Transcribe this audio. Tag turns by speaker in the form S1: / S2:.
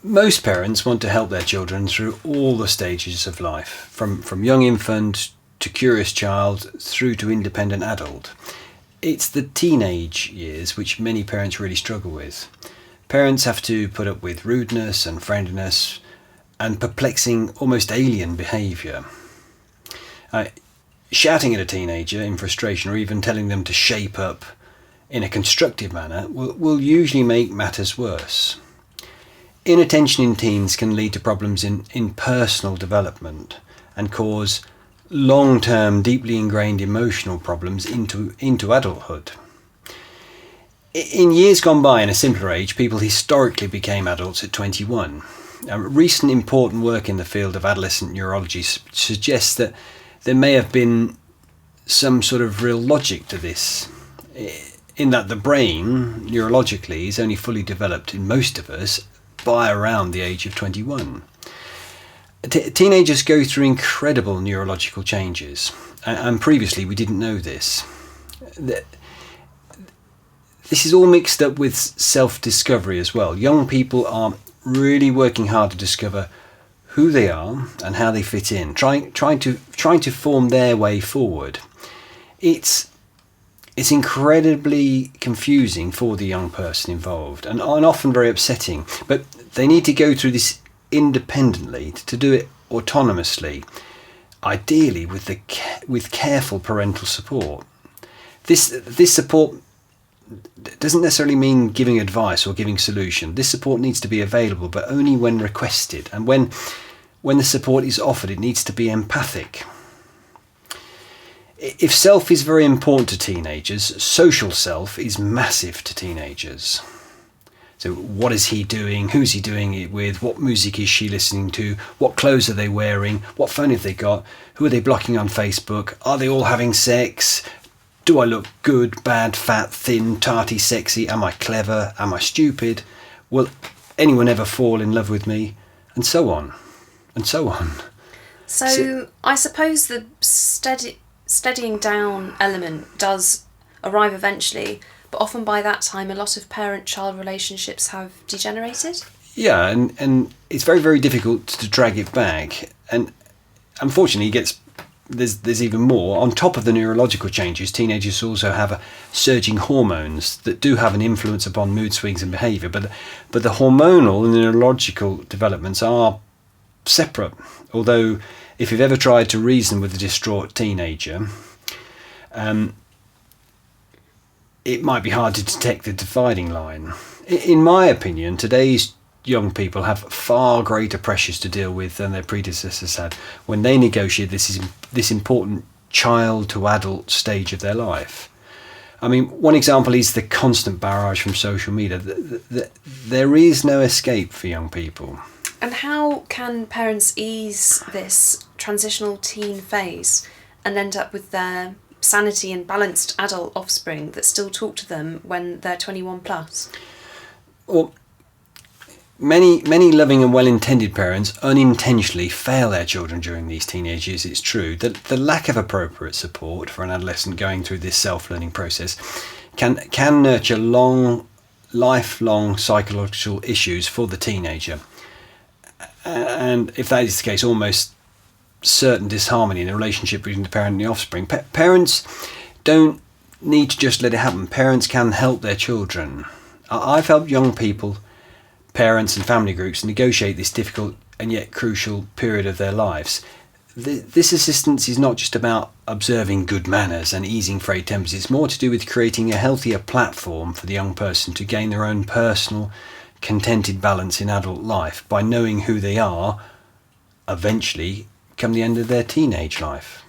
S1: Most parents want to help their children through all the stages of life, from young infant to curious child through to independent adult. It's the teenage years which many parents really struggle with. Parents have to put up with rudeness and friendliness and perplexing, almost alien behaviour. Shouting at a teenager in frustration or even telling them to shape up in a constructive manner will usually make matters worse. Inattention in teens can lead to problems in personal development and cause long-term, deeply ingrained emotional problems into adulthood. In years gone by, in a simpler age, people historically became adults at 21. Recent important work in the field of adolescent neurology suggests that there may have been some sort of real logic to this, in that the brain, neurologically, is only fully developed in most of us by around the age of 21. Teenagers go through incredible neurological changes, and previously we didn't know this. This is all mixed up with self-discovery as well. Young people are really working hard to discover who they are and how they fit in, trying to form their way forward. It's incredibly confusing for the young person involved and often very upsetting, but they need to go through this independently, to do it autonomously, ideally with careful parental support. This support doesn't necessarily mean giving advice or giving solution. This support needs to be available, but only when requested, and when the support is offered, it needs to be empathic. If self is very important to teenagers, social self is massive to teenagers. So what is he doing? Who's he doing it with? What music is she listening to? What clothes are they wearing? What phone have they got? Who are they blocking on Facebook? Are they all having sex? Do I look good, bad, fat, thin, tarty, sexy? Am I clever? Am I stupid? Will anyone ever fall in love with me? And so on. And so on.
S2: So I suppose the steadying down element does arrive eventually, but often by that time a lot of parent-child relationships have degenerated.
S1: Yeah, and it's very, very difficult to drag it back. And unfortunately, there's even more. On top of the neurological changes, teenagers also have surging hormones that do have an influence upon mood swings and behaviour. But the hormonal and neurological developments are separate. Although, if you've ever tried to reason with a distraught teenager, it might be hard to detect the dividing line. In my opinion, today's young people have far greater pressures to deal with than their predecessors had when they negotiate this important child to adult stage of their life. I mean, one example is the constant barrage from social media. There is no escape for young people.
S2: And how can parents ease this transitional teen phase and end up with their sanity and balanced adult offspring that still talk to them when they're 21 plus?
S1: Well, many loving and well-intended parents unintentionally fail their children during these teenage years. It's true that the lack of appropriate support for an adolescent going through this self-learning process can nurture lifelong psychological issues for the teenager. And if that is the case, almost certain disharmony in the relationship between the parent and the offspring. Parents don't need to just let it happen. Parents can help their children. I've helped young people, parents and family groups negotiate this difficult and yet crucial period of their lives. This assistance is not just about observing good manners and easing frayed tempers. It's more to do with creating a healthier platform for the young person to gain their own personal, contented balance in adult life by knowing who they are eventually come the end of their teenage life.